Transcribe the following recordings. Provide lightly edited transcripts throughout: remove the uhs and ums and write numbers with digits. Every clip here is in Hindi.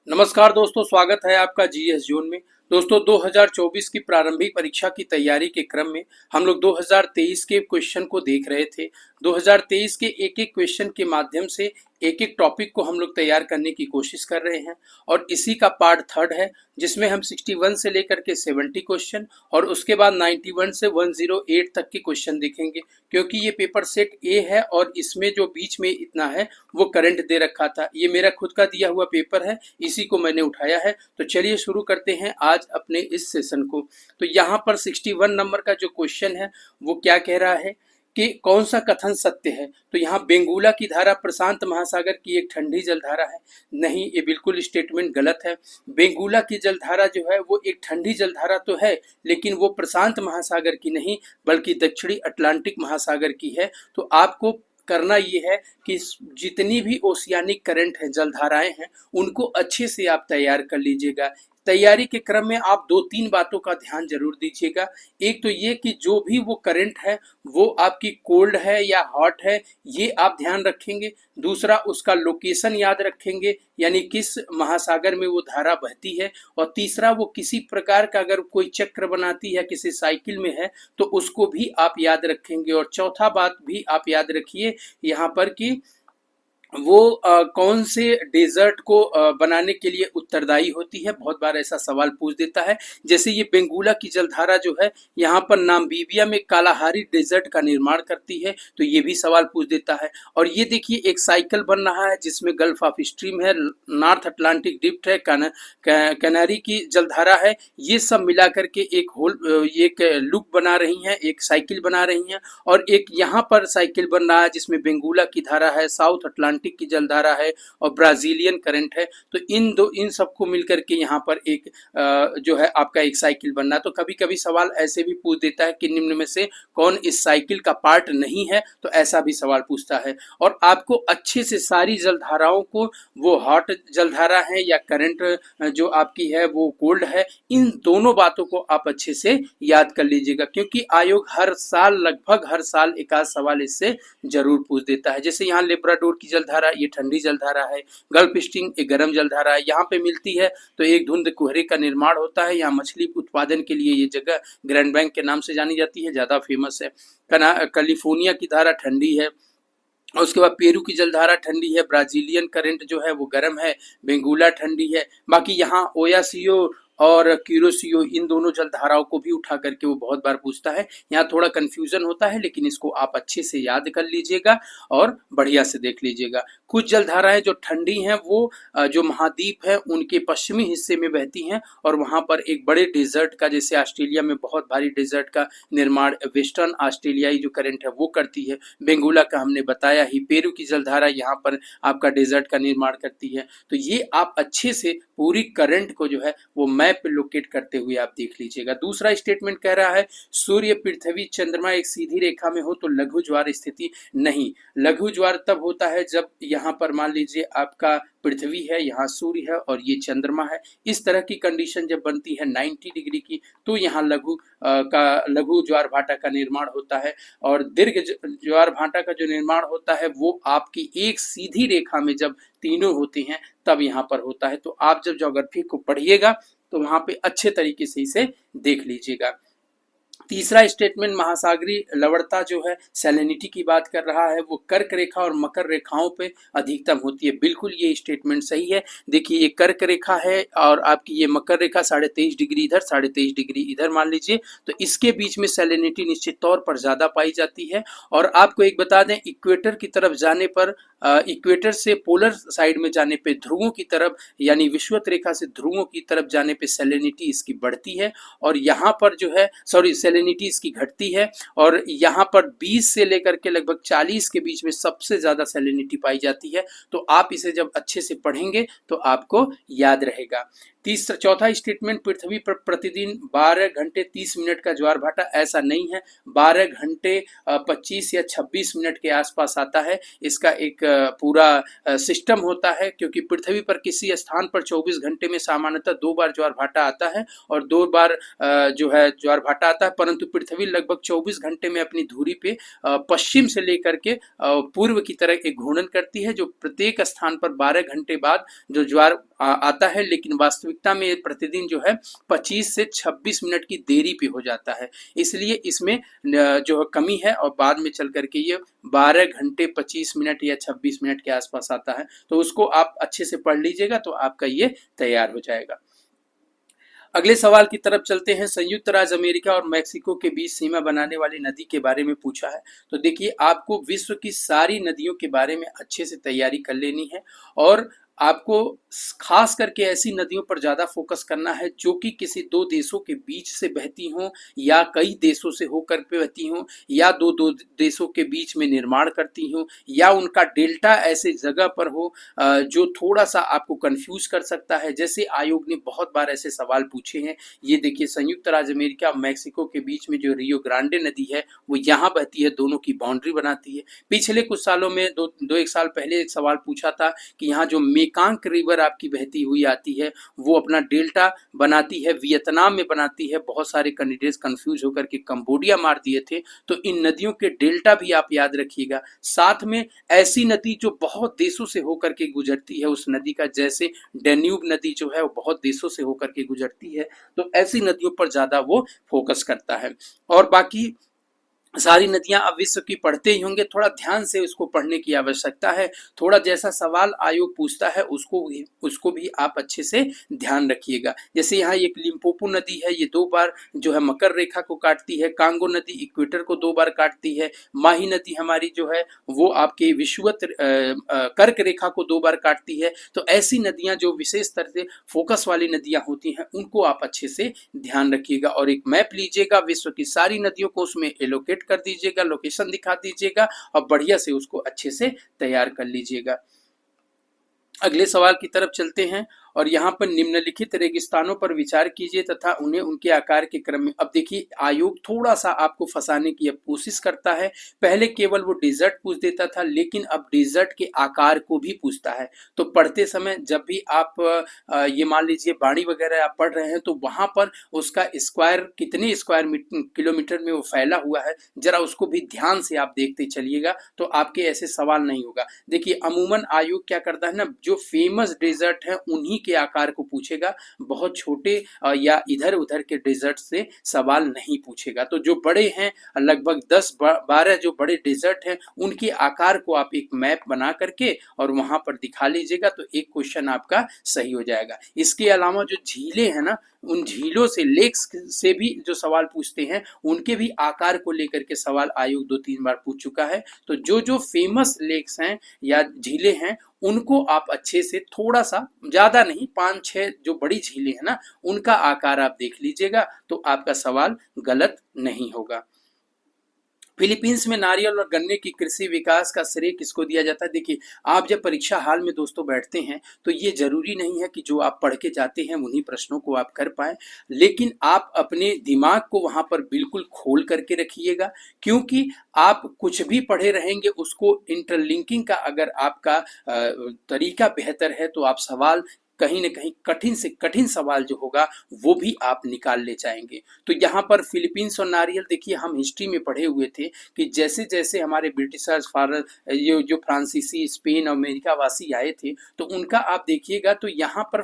नमस्कार दोस्तों, स्वागत है आपका जीएस जोन में। दोस्तों 2024 की प्रारंभिक परीक्षा की तैयारी के क्रम में हम लोग 2023 के क्वेश्चन को देख रहे थे। 2023 के एक एक क्वेश्चन के माध्यम से एक एक टॉपिक को हम लोग तैयार करने की कोशिश कर रहे हैं और इसी का पार्ट थर्ड है, जिसमें हम 61 से लेकर के 70 क्वेश्चन और उसके बाद 91 से 108 तक के क्वेश्चन देखेंगे। क्योंकि ये पेपर सेट ए है और इसमें जो बीच में इतना है वो करंट दे रखा था। ये मेरा खुद का दिया हुआ पेपर है, इसी को मैंने उठाया है। तो चलिए शुरू करते हैं आज अपने इस सेशन को। तो यहाँ पर 61 नंबर का जो क्वेश्चन है वो क्या कह रहा है कि कौन सा कथन सत्य है। तो यहाँ बेंगुला की धारा प्रशांत महासागर की एक ठंडी जलधारा है। नहीं, ये बिल्कुल स्टेटमेंट गलत है। बेंगुला की जलधारा जो है वो एक ठंडी जलधारा तो है, लेकिन वो प्रशांत महासागर की नहीं बल्कि दक्षिणी अटलांटिक महासागर की है। तो आपको करना ये है कि जितनी भी ओशियानिक करंट है, जलधाराएं हैं, उनको अच्छे से आप तैयार कर लीजिएगा। तैयारी के क्रम में आप दो तीन बातों का ध्यान जरूर दीजिएगा। एक तो ये कि जो भी वो करंट है वो आपकी कोल्ड है या हॉट है, ये आप ध्यान रखेंगे। दूसरा, उसका लोकेशन याद रखेंगे, यानी किस महासागर में वो धारा बहती है। और तीसरा, वो किसी प्रकार का अगर कोई चक्र बनाती है, किसी साइकिल में है, तो उसको भी आप याद रखेंगे। और चौथा बात भी आप याद रखिए यहाँ पर कि वो कौन से डेजर्ट को बनाने के लिए उत्तरदायी होती है। बहुत बार ऐसा सवाल पूछ देता है। जैसे ये बेंगुला की जलधारा जो है यहाँ पर नामीबिया में कालाहारी डेजर्ट का निर्माण करती है, तो ये भी सवाल पूछ देता है। और ये देखिए एक साइकिल बन रहा है जिसमें गल्फ ऑफ स्ट्रीम है, नॉर्थ अटलांटिक ड्रिफ्ट है, कैनारी की जलधारा है। ये सब मिला करके एक लूप बना रही हैं, एक साइकिल बना रही हैं। और एक यहाँ पर साइकिल बन रहा है जिसमें बेंगुला की धारा है, साउथ अटलांटिक की जलधारा है और ब्राजीलियन करंट है। तो इन सबको मिलकर के यहाँ पर एक जो है आपका एक साइकिल बनना। तो कभी कभी सवाल ऐसे भी पूछ देता है कि निम्न में से कौन इस साइकिल का पार्ट नहीं है, तो ऐसा भी सवाल पूछता है। और आपको अच्छे से सारी जलधाराओं को, वो हॉट जलधारा है या करंट जो आपकी है वो कोल्ड है, इन दोनों बातों को आप अच्छे से याद कर लीजिएगा। क्योंकि आयोग हर साल, लगभग हर साल एक आध सवाल इससे जरूर पूछ देता है। जैसे यहाँ लेब्राडोर की जलधारा, ये ठंडी जलधारा है। गल्फ स्ट्रीम एक गर्म जलधारा है। यहाँ पे मिलती है तो एक धुंध कुहरे का निर्माण होता है। यहाँ मछली उत्पादन के लिए ये जगह ग्रैंड बैंक के नाम से जानी जाती है, ज्यादा फेमस है। कैलिफोर्निया की धारा ठंडी है। और उसके बाद पेरू की जलधारा ठंडी है। ब्राजीलियन करंट जो है वो गर्म है। बेंगुला ठंडी है। बाकी यहाँ ओयासियो और क्यूरोसियो, इन दोनों जलधाराओं को भी उठा करके वो बहुत बार पूछता है। यहाँ थोड़ा कंफ्यूजन होता है, लेकिन इसको आप अच्छे से याद कर लीजिएगा और बढ़िया से देख लीजिएगा। कुछ जलधाराएं जो ठंडी हैं वो जो महाद्वीप है उनके पश्चिमी हिस्से में बहती हैं और वहां पर एक बड़े डेजर्ट का, जैसे ऑस्ट्रेलिया में बहुत भारी डेजर्ट का निर्माण वेस्टर्न ऑस्ट्रेलियाई जो करंट है वो करती है। बेंगुला का हमने बताया ही। पेरू की जलधारा यहाँ पर आपका डेजर्ट का निर्माण करती है। तो ये आप अच्छे से पूरी करंट को जो है वो मैप पे लोकेट करते हुए आप देख लीजिएगा। दूसरा स्टेटमेंट कह रहा है सूर्य, पृथ्वी, चंद्रमा एक सीधी रेखा में हो तो लघु ज्वार स्थिति नहीं। लघु ज्वार तब होता है जब यहाँ पर मान लीजिए आपका पृथ्वी है, यहाँ सूर्य है और ये चंद्रमा है। इस तरह की कंडीशन जब बनती है 90 डिग्री की, तो यहाँ लघु ज्वार भाटा का निर्माण होता है। और दीर्घ ज्वार भाटा का जो निर्माण होता है वो आपकी एक सीधी रेखा में जब तीनों होते हैं तब यहाँ पर होता है। तो आप जब ज्योग्राफी को पढ़िएगा तो वहां पे अच्छे तरीके से इसे देख लीजिएगा। तीसरा स्टेटमेंट महासागरीय लवणता जो है सैलिनिटी की बात कर रहा है, वो कर्क रेखा और मकर रेखाओं पे अधिकतम होती है। बिल्कुल ये स्टेटमेंट सही है। देखिए ये कर्क रेखा है और आपकी ये मकर रेखा 23.5 डिग्री इधर, 23.5 डिग्री इधर मान लीजिए, तो इसके बीच में सैलिनिटी निश्चित तौर पर ज्यादा पाई जाती है। और आपको एक बता दें, इक्वेटर की तरफ जाने पर, इक्वेटर से पोलर साइड में जाने पे, ध्रुवों की तरफ यानी विषुवत रेखा से ध्रुवों की तरफ जाने पे सैलिनिटी इसकी बढ़ती है और यहाँ पर जो है सैलिनिटी इसकी घटती है। और यहाँ पर 20 से लेकर के लगभग 40 के बीच में सबसे ज्यादा सैलिनिटी पाई जाती है। तो आप इसे जब अच्छे से पढ़ेंगे तो आपको याद रहेगा। चौथा स्टेटमेंट, पृथ्वी पर प्रतिदिन 12 घंटे 30 मिनट का ज्वार भाटा, ऐसा नहीं है। 12 घंटे 25 या 26 मिनट के आसपास आता है। इसका एक पूरा सिस्टम होता है, क्योंकि पृथ्वी पर किसी स्थान पर 24 घंटे में सामान्यतः 2 बार ज्वार भाटा आता है और 2 बार जो है ज्वार भाटा आता है। परंतु पृथ्वी लगभग 24 घंटे में अपनी धुरी पे पश्चिम से लेकर के पूर्व की तरह एक घूर्णन करती है, जो प्रत्येक स्थान पर 12 घंटे बाद जो ज्वार आता है, लेकिन वास्तविकता में ये प्रतिदिन जो है 25 से 26 मिनट की देरी पे हो जाता है। इसलिए इसमें जो है कमी है और बाद में चल करके ये 12 घंटे 25 मिनट या 26 मिनट के आसपास आता है। तो उसको आप अच्छे से पढ़ लीजिएगा तो आपका ये तैयार हो जाएगा। अगले सवाल की तरफ चलते हैं। संयुक्त राज्य अमेरिका और मैक्सिको के बीच सीमा बनाने वाली नदी के बारे में पूछा है। तो देखिए, आपको विश्व की सारी नदियों के बारे में अच्छे से तैयारी कर लेनी है और आपको खास करके ऐसी नदियों पर ज्यादा फोकस करना है जो कि किसी दो देशों के बीच से बहती हों या कई देशों से होकर बहती हों या दो दो देशों के बीच में निर्माण करती हों या उनका डेल्टा ऐसे जगह पर हो जो थोड़ा सा आपको कंफ्यूज कर सकता है। जैसे आयोग ने बहुत बार ऐसे सवाल पूछे हैं। ये देखिए, संयुक्त राज्य अमेरिका और मैक्सिको के बीच में जो रियो ग्रांडे नदी है वो यहाँ बहती है, दोनों की बाउंड्री बनाती है। पिछले कुछ सालों में दो एक साल पहले एक सवाल पूछा था कि यहाँ जो मेकांग रिवर आपकी बहती हुई आती है वो अपना डेल्टा बनाती है, वियतनाम में बनाती है। बहुत सारे कैंडिडेट्स कंफ्यूज होकर के कंबोडिया मार दिए थे। तो इन नदियों के डेल्टा भी आप याद रखिएगा। साथ में ऐसी नदी जो बहुत देशों से होकर के गुजरती है उस नदी का, जैसे डेन्यूब नदी जो है वो बहुत देशों से होकर के गुजरती है, तो ऐसी नदियों पर ज्यादा वो फोकस करता है। और बाकी सारी नदियां अब विश्व की पढ़ते ही होंगे, थोड़ा ध्यान से उसको पढ़ने की आवश्यकता है। थोड़ा जैसा सवाल आयोग पूछता है उसको भी आप अच्छे से ध्यान रखिएगा। जैसे यहाँ एक लिम्पोपो नदी है, ये 2 बार जो है मकर रेखा को काटती है। कांगो नदी इक्वेटर को 2 बार काटती है। माही नदी हमारी जो है वो आपके विषुवत कर्क रेखा को 2 बार काटती है। तो ऐसी नदियां जो विशेष तरह से फोकस वाली नदियां होती हैं उनको आप अच्छे से ध्यान रखिएगा। और एक मैप लीजिएगा, विश्व की सारी नदियों को उसमें एलोकेट कर दीजिएगा, लोकेशन दिखा दीजिएगा और बढ़िया से उसको अच्छे से तैयार कर लीजिएगा। अगले सवाल की तरफ चलते हैं और यहाँ पर निम्नलिखित रेगिस्तानों पर विचार कीजिए तथा उन्हें उनके आकार के क्रम में। अब देखिए, आयोग थोड़ा सा आपको फंसाने की कोशिश करता है। पहले केवल वो डेजर्ट पूछ देता था, लेकिन अब डेजर्ट के आकार को भी पूछता है। तो पढ़ते समय जब भी आप ये मान लीजिए बाणी वगैरह आप पढ़ रहे हैं तो वहां पर उसका स्क्वायर कितने स्क्वायर किलोमीटर में वो फैला हुआ है, जरा उसको भी ध्यान से आप देखते चलिएगा तो आपके ऐसे सवाल नहीं होगा। देखिए, अमूमन आयोग क्या करता है ना, जो फेमस डेजर्ट है उन्हीं के आकार को पूछेगा, बहुत छोटे या इधर उधर के डेजर्ट से सवाल नहीं पूछेगा। तो जो बड़े हैं, लगभग 10-12 जो बड़े डेजर्ट हैं उनके आकार को आप एक मैप बना करके और वहां पर दिखा लीजिएगा तो एक क्वेश्चन आपका सही हो जाएगा। इसके अलावा जो झीलें हैं ना, उन झीलों से, लेक्स से भी जो सवाल पूछते हैं उनके भी आकार को लेकर के सवाल आयोग 2-3 बार पूछ चुका है। तो जो जो फेमस लेक्स हैं या झीलें हैं उनको आप अच्छे से, थोड़ा सा, ज्यादा नहीं, 5-6 जो बड़ी झीलें हैं ना उनका आकार आप देख लीजिएगा तो आपका सवाल गलत नहीं होगा। फिलीपींस में नारियल और गन्ने की कृषि विकास का श्रेय किसको दिया जाता है? देखिए, आप जब परीक्षा हाल में दोस्तों बैठते हैं तो ये जरूरी नहीं है कि जो आप पढ़ के जाते हैं उन्हीं प्रश्नों को आप कर पाए, लेकिन आप अपने दिमाग को वहां पर बिल्कुल खोल करके रखिएगा। क्योंकि आप कुछ भी पढ़े रहेंगे, उसको इंटरलिंकिंग का अगर आपका तरीका बेहतर है तो आप सवाल कहीं न कहीं कठिन से कठिन सवाल जो होगा वो भी आप निकाल ले जाएंगे। तो यहाँ पर फिलीपींस और नारियल, देखिए, हम हिस्ट्री में पढ़े हुए थे कि जैसे जैसे हमारे ब्रिटिशर्स, जो फ्रांसीसी, स्पेन, अमेरिका वासी आए थे तो उनका आप देखिएगा तो यहाँ पर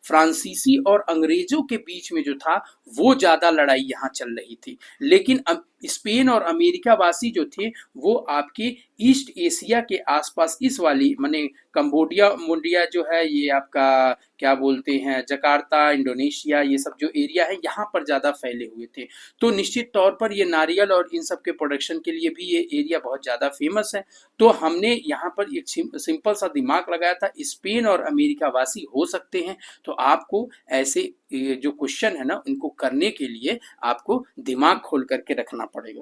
फ्रांसीसी और अंग्रेजों के बीच में जो था वो ज्यादा लड़ाई यहाँ चल रही थी। लेकिन अब स्पेन और अमेरिका वासी जो थे वो आपके ईस्ट एशिया के आसपास इस वाली माने कंबोडिया मुंडिया जो है, ये आपका क्या बोलते हैं, जकार्ता, इंडोनेशिया, ये सब जो एरिया है यहाँ पर ज्यादा फैले हुए थे। तो निश्चित तौर पर ये नारियल और इन सब के प्रोडक्शन के लिए भी ये एरिया बहुत ज्यादा फेमस है। तो हमने यहाँ पर एक सिंपल सा दिमाग लगाया था, स्पेन और अमेरिका वासी हो सकते हैं। तो आपको ऐसे जो क्वेश्चन है ना उनको करने के लिए आपको दिमाग खोल करके रखना पड़ेगा।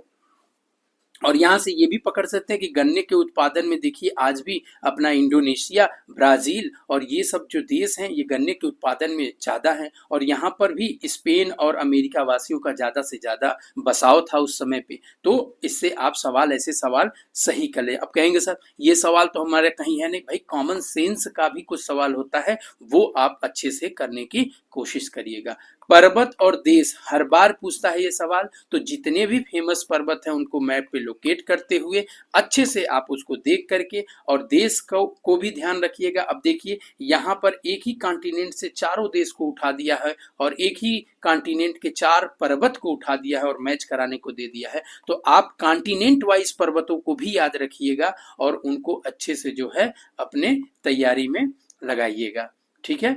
और यहाँ से ये भी पकड़ सकते हैं कि गन्ने के उत्पादन में देखिए आज भी अपना इंडोनेशिया, ब्राजील और ये सब जो देश हैं ये गन्ने के उत्पादन में ज़्यादा हैं। और यहाँ पर भी स्पेन और अमेरिका वासियों का ज़्यादा से ज़्यादा बसाव था उस समय पे। तो इससे आप सवाल, ऐसे सवाल सही कर ले। अब कहेंगे सर ये सवाल तो हमारे कहीं है नहीं, भाई कॉमन सेंस का भी कुछ सवाल होता है, वो आप अच्छे से करने की कोशिश करिएगा। पर्वत और देश हर बार पूछता है ये सवाल, तो जितने भी फेमस पर्वत हैं उनको मैप पे लोकेट करते हुए अच्छे से आप उसको देख करके, और देश को भी ध्यान रखिएगा। अब देखिए यहाँ पर एक ही कॉन्टिनेंट से चारों देश को उठा दिया है और एक ही कॉन्टिनेंट के 4 पर्वत को उठा दिया है और मैच कराने को दे दिया है। तो आप कॉन्टिनेंट वाइज पर्वतों को भी याद रखिएगा और उनको अच्छे से जो है अपने तैयारी में लगाइएगा। ठीक है,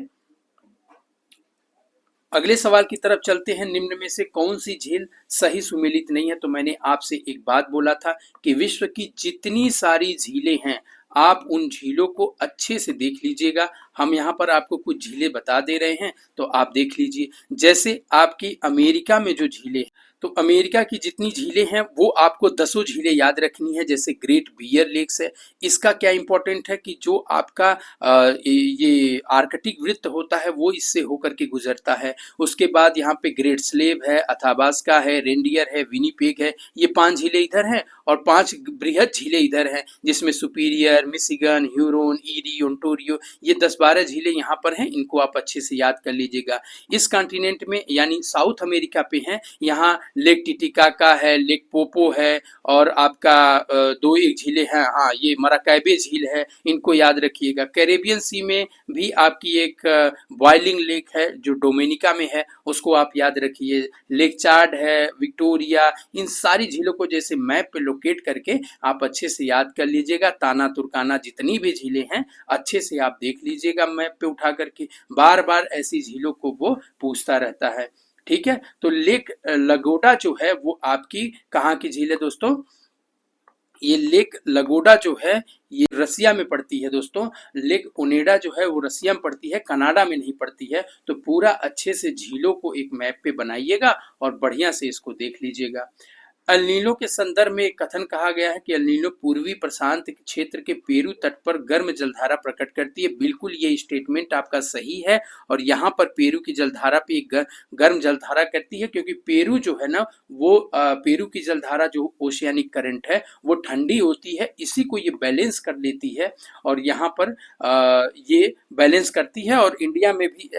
अगले सवाल की तरफ चलते हैं। निम्न में से कौन सी झील सही सुमेलित नहीं है? तो मैंने आपसे एक बात बोला था कि विश्व की जितनी सारी झीलें हैं आप उन झीलों को अच्छे से देख लीजिएगा। हम यहाँ पर आपको कुछ झीलें बता दे रहे हैं तो आप देख लीजिए। जैसे आपकी अमेरिका में जो झीलें हैं, तो अमेरिका की जितनी झीलें हैं वो आपको 10 झीलें याद रखनी है। जैसे ग्रेट बियर लेक्स है, इसका क्या इंपॉर्टेंट है कि जो आपका ये आर्कटिक वृत्त होता है वो इससे होकर के गुजरता है। उसके बाद यहाँ पे ग्रेट स्लेव है, अथाबास्का है, रेंडियर है, विनीपेग है, ये 5 झीलें इधर हैं और 5 बृहद झीलें इधर हैं, जिसमें superior, Michigan, Huron, eerie, Ontario, ये 10-12 झीलें यहाँ पर हैं। इनको आप अच्छे से याद कर लीजिएगा। इस कॉन्टिनेंट में यानी साउथ अमेरिका पे हैं, यहाँ लेक टिटिकाका है, लेक पोपो है और आपका 2 एक झीलें हैं, हाँ ये मराकैबे झील है, इनको याद रखिएगा। कैरेबियन सी में भी आपकी एक बॉइलिंग लेक है जो डोमिनिका में है, उसको आप याद रखिए। लेक चार्ड है, विक्टोरिया, इन सारी झीलों को जैसे मैप पे लोकेट करके आप अच्छे से याद कर लीजिएगा। ताना तुर्काना जितनी भी झीलें हैं अच्छे से आप देख लीजिएगा मैप पे उठा करके। बार बार ऐसी झीलों को वो पूछता रहता है। ठीक है, तो लेक लगोडा जो है वो आपकी कहाँ की झील है दोस्तों? ये लेक लगोडा जो है ये रसिया में पड़ती है दोस्तों। लेक ओनेडा जो है वो रसिया में पड़ती है, कनाडा में नहीं पड़ती है। तो पूरा अच्छे से झीलों को एक मैप पे बनाइएगा और बढ़िया से इसको देख लीजिएगा। अल नीनो के संदर्भ में एक कथन कहा गया है कि अल नीनो पूर्वी प्रशांत क्षेत्र के पेरू तट पर गर्म जलधारा प्रकट करती है। बिल्कुल ये स्टेटमेंट आपका सही है और यहाँ पर पेरू की जलधारा पे एक गर्म जलधारा करती है, क्योंकि पेरू जो है ना वो पेरू की जलधारा जो ओशियानिक करंट है वो ठंडी होती है, इसी को ये बैलेंस कर लेती है और यहाँ पर ये बैलेंस करती है। और इंडिया में भी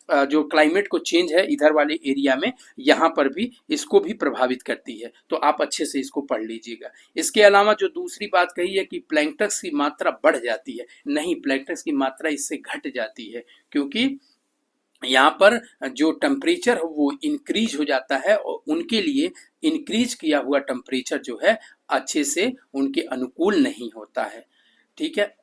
जो क्लाइमेट को चेंज है इधर वाले एरिया में, यहाँ पर भी इसको भी प्रभावित करती है। तो आप अच्छे से इसको पढ़ लीजिएगा। इसके अलावा जो दूसरी बात कही है कि प्लैंक्टन्स की मात्रा बढ़ जाती है, नहीं, प्लैंक्टन्स की मात्रा इससे घट जाती है, क्योंकि यहाँ पर जो टेम्परेचर है वो इंक्रीज हो जाता है और उनके लिए इंक्रीज किया हुआ टेम्परेचर जो है अच्छे से उनके अनुकूल नहीं होता है। ठीक है,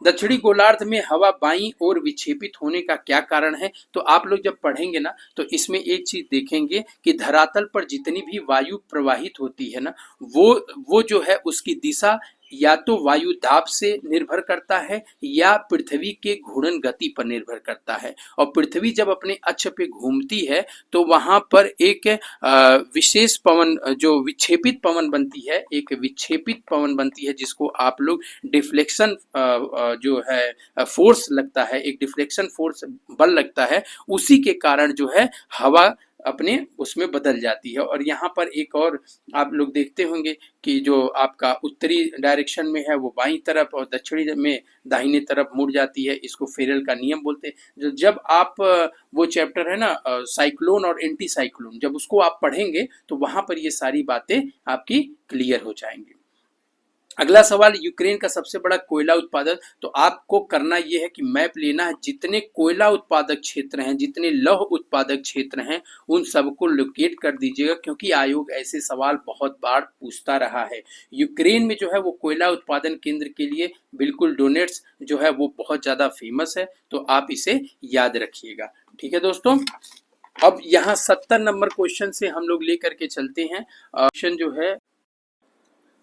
दक्षिणी गोलार्ध में हवा बाईं ओर विक्षेपित होने का क्या कारण है? तो आप लोग जब पढ़ेंगे ना तो इसमें एक चीज देखेंगे कि धरातल पर जितनी भी वायु प्रवाहित होती है ना वो जो है उसकी दिशा या तो वायु दाब से निर्भर करता है या पृथ्वी के घूर्णन गति पर निर्भर करता है। और पृथ्वी जब अपने अक्ष पे घूमती है तो वहां पर एक विशेष पवन जो विक्षेपित पवन बनती है, एक विक्षेपित पवन बनती है जिसको आप लोग डिफ्लेक्शन जो है फोर्स लगता है, एक डिफ्लेक्शन फोर्स बल लगता है, उसी के कारण जो है हवा अपने उसमें बदल जाती है। और यहाँ पर एक और आप लोग देखते होंगे कि जो आपका उत्तरी डायरेक्शन में है वो बाईं तरफ और दक्षिणी में दाहिने तरफ मुड़ जाती है, इसको फेरेल का नियम बोलते हैं। जब आप वो चैप्टर है ना साइक्लोन और एंटी साइक्लोन, जब उसको आप पढ़ेंगे तो वहां पर ये सारी बातें आपकी क्लियर हो जाएंगी। अगला सवाल, यूक्रेन का सबसे बड़ा कोयला उत्पादक। तो आपको करना यह है कि मैप लेना है, जितने कोयला उत्पादक क्षेत्र हैं, जितने लौह उत्पादक क्षेत्र हैं, उन सबको लोकेट कर दीजिएगा, क्योंकि आयोग ऐसे सवाल बहुत बार पूछता रहा है। यूक्रेन में जो है वो कोयला उत्पादन केंद्र के लिए बिल्कुल डोनेट्स जो है वो बहुत ज्यादा फेमस है, तो आप इसे याद रखिएगा। ठीक है दोस्तों, अब यहाँ 70 नंबर क्वेश्चन से हम लोग लेकर के चलते हैं। क्वेश्चन जो है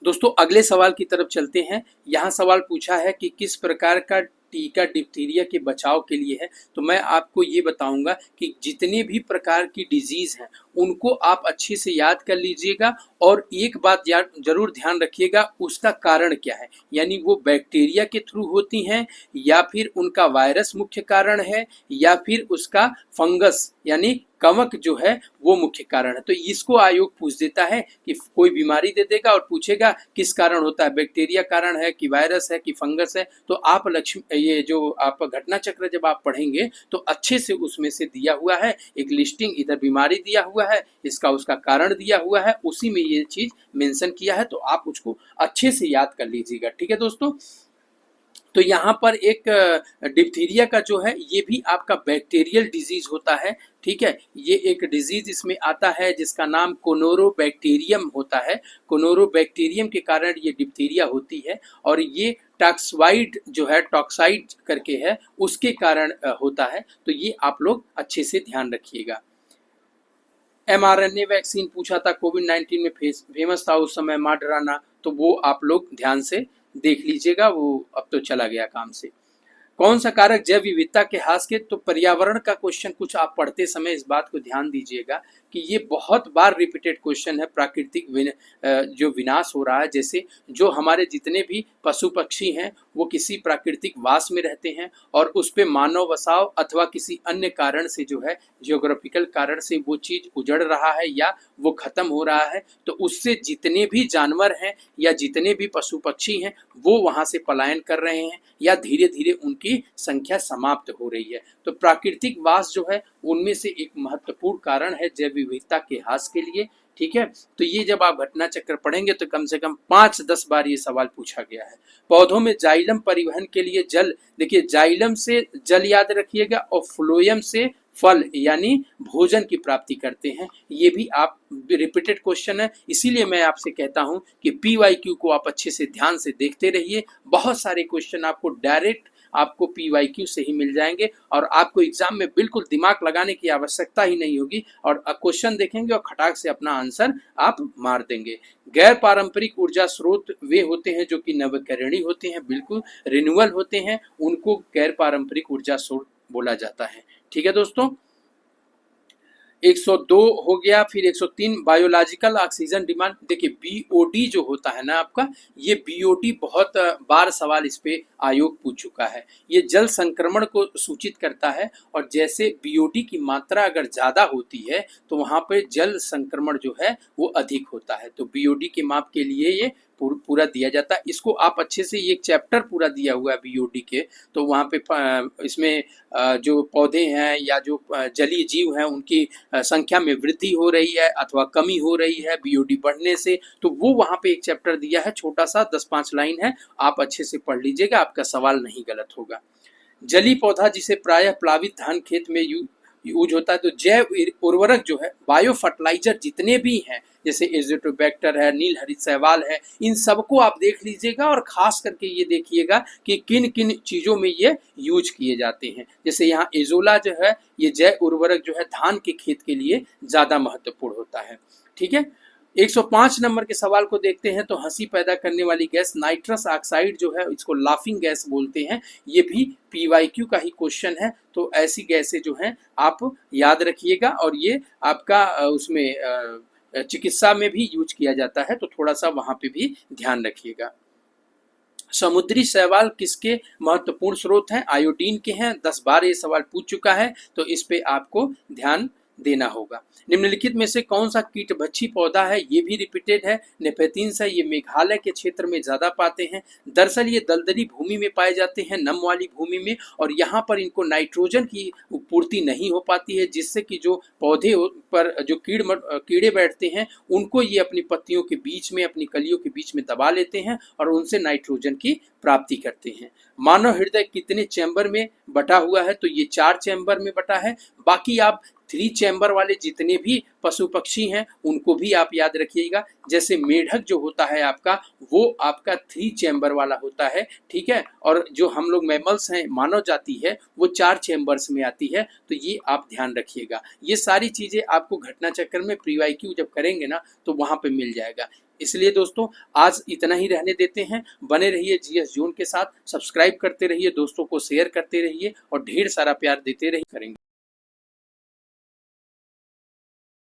दोस्तों अगले सवाल की तरफ चलते हैं। यहाँ सवाल पूछा है कि किस प्रकार का टीका डिप्थीरिया के बचाव के लिए है। तो मैं आपको ये बताऊंगा कि जितने भी प्रकार की डिजीज हैं उनको आप अच्छे से याद कर लीजिएगा। और एक बात जरूर ध्यान रखिएगा, उसका कारण क्या है, यानी वो बैक्टीरिया के थ्रू होती हैं या फिर उनका वायरस मुख्य कारण है या फिर उसका फंगस यानी कवक जो है वो मुख्य कारण है। तो इसको आयोग पूछ देता है कि कोई बीमारी दे देगा और पूछेगा किस कारण होता है, बैक्टीरिया कारण है कि वायरस है कि फंगस है। तो आप ये जो आप घटना चक्र जब आप पढ़ेंगे तो अच्छे से उसमें से दिया हुआ है एक लिस्टिंग, इधर बीमारी दिया हुआ है, इसका उसका कारण दिया हुआ है, उसी में ये चीज मेंशन किया है, तो आप उसको अच्छे से याद कर लीजिएगा। ठीक है दोस्तों, तो यहाँ पर एक डिप्थीरिया का जो है ये भी आपका बैक्टीरियल डिजीज होता है। ठीक है, ये एक डिजीज इसमें आता है जिसका नाम कोनोरोबैक्टीरियम होता है। कोनोरोबैक्टीरियम के कारण ये डिप्थीरिया होती है और ये टॉक्साइड जो है, टॉक्साइड करके है, उसके कारण होता है। तो ये आप लोग अच्छे से ध्यान रखिएगा। mRNA वैक्सीन पूछा था, कोविड-19 में फेमस था उस समय मॉडर्ना, तो वो आप लोग ध्यान से देख लीजिएगा, वो अब तो चला गया काम से। कौन सा कारक जैव विविधता के ह्रास के, तो पर्यावरण का क्वेश्चन कुछ आप पढ़ते समय इस बात को ध्यान दीजिएगा कि ये बहुत बार रिपीटेड क्वेश्चन है। प्राकृतिक जो विनाश हो रहा है, जैसे जो हमारे जितने भी पशु पक्षी हैं वो किसी प्राकृतिक वास में रहते हैं और उस पे मानव बसाव अथवा किसी अन्य कारण से जो है, जियोग्राफिकल कारण से वो चीज उजड़ रहा है या वो खत्म हो रहा है, तो उससे जितने भी जानवर हैं या जितने भी पशु पक्षी हैं वो वहां से पलायन कर रहे हैं या धीरे धीरे उनकी संख्या समाप्त हो रही है। तो प्राकृतिक वास जो है उनमें से एक महत्वपूर्ण कारण है जैव विविधता के ह्रास के लिए। ठीक है, तो ये जब आप घटना चक्र पढ़ेंगे तो कम से कम 5-10 बार ये सवाल पूछा गया है। पौधों में जाइलम परिवहन के लिए जल, देखिए जाइलम से जल याद रखिएगा और फ्लोएम से फल यानी भोजन की प्राप्ति करते हैं। ये भी आप रिपीटेड क्वेश्चन है, इसीलिए मैं आपसे कहता हूं कि PYQ को आप अच्छे से ध्यान से देखते रहिए। बहुत सारे क्वेश्चन आपको डायरेक्ट आपको PYQ से ही मिल जाएंगे और आपको एग्जाम में बिल्कुल दिमाग लगाने की आवश्यकता ही नहीं होगी और क्वेश्चन देखेंगे और खटाक से अपना आंसर आप मार देंगे। गैर पारंपरिक ऊर्जा स्रोत वे होते हैं जो कि नवीकरणीय होते हैं, बिल्कुल रिन्यूअल होते हैं, उनको गैर पारंपरिक ऊर्जा स्रोत बोला जाता है। ठीक है दोस्तों, 102 हो गया। फिर 103 बायोलॉजिकल ऑक्सीजन डिमांड, देखिए BOD जो होता है ना आपका, ये BOD बहुत बार सवाल इस पे आयोग पूछ चुका है। ये जल संक्रमण को सूचित करता है और जैसे BOD की मात्रा अगर ज्यादा होती है तो वहां पे जल संक्रमण जो है वो अधिक होता है। तो BOD के माप के लिए ये पूरा दिया जाता है। इसको आप अच्छे से, ये एक चैप्टर पूरा दिया हुआ है BOD के, तो वहाँ पे इसमें जो पौधे हैं या जो जलीय जीव हैं उनकी संख्या में वृद्धि हो रही है अथवा कमी हो रही है BOD बढ़ने से, तो वो वहाँ पे एक चैप्टर दिया है, छोटा सा 10-5 लाइन है, आप अच्छे से पढ़ लीजिएगा, आपका सवाल नहीं गलत होगा। जलीय पौधा जिसे प्रायः प्लावित धान खेत में यूज होता है, तो जैव उर्वरक जो है, बायो फर्टिलाइजर जितने भी हैं जैसे एजोटोबैक्टर है, नील हरित शैवाल है, इन सबको आप देख लीजिएगा और खास करके ये देखिएगा कि किन किन चीजों में ये यूज किए जाते हैं। जैसे यहाँ एजोला जो है, ये जैव उर्वरक जो है धान के खेत के लिए ज्यादा महत्वपूर्ण होता है। ठीक है, 105 नंबर के सवाल को देखते हैं, तो हंसी पैदा करने वाली गैस नाइट्रस ऑक्साइड जो है, इसको लाफिंग गैस बोलते हैं, ये भी PYQ का ही क्वेश्चन है। तो ऐसी गैसें जो हैं आप याद रखिएगा और ये आपका उसमें चिकित्सा में भी यूज किया जाता है, तो थोड़ा सा वहां पे भी ध्यान रखिएगा। समुद्री शैवाल किसके महत्वपूर्ण स्रोत हैं? आयोडीन के हैं। 10 बार ये सवाल पूछ चुका है, तो इस पे आपको ध्यान देना होगा। निम्नलिखित में से कौन सा कीटभक्षी पौधा है? ये भी रिपीटेड है, नेपेथिन्स है, ये मेघालय के क्षेत्र में ज्यादा पाते हैं। दरअसल ये दलदली भूमि में पाए जाते हैं, नम वाली भूमि में, और यहाँ पर इनको नाइट्रोजन की पूर्ति नहीं हो पाती है, जिससे कि जो पौधे पर जो कीड़े बैठते हैं उनको ये अपनी पत्तियों के बीच में, अपनी कलियों के बीच में दबा लेते हैं और उनसे नाइट्रोजन की प्राप्ति करते हैं। मानव हृदय कितने चैम्बर में बटा हुआ है? तो ये 4 चैम्बर में बटा है। बाकी आप 3 चैम्बर वाले जितने भी पशु पक्षी हैं उनको भी आप याद रखिएगा। जैसे मेढक जो होता है आपका, वो आपका 3 चैम्बर वाला होता है। ठीक है, और जो हम लोग मैमल्स हैं, मानव जाति है, वो 4 चैम्बर्स में आती है। तो ये आप ध्यान रखिएगा। ये सारी चीजें आपको घटना चक्र में PYQ जब करेंगे ना तो वहां पे मिल जाएगा। इसलिए दोस्तों आज इतना ही रहने देते हैं। बने रहिए GS जोन के साथ, सब्सक्राइब करते रहिए, दोस्तों को शेयर करते रहिए और ढेर सारा प्यार देते रहिए करेंगे।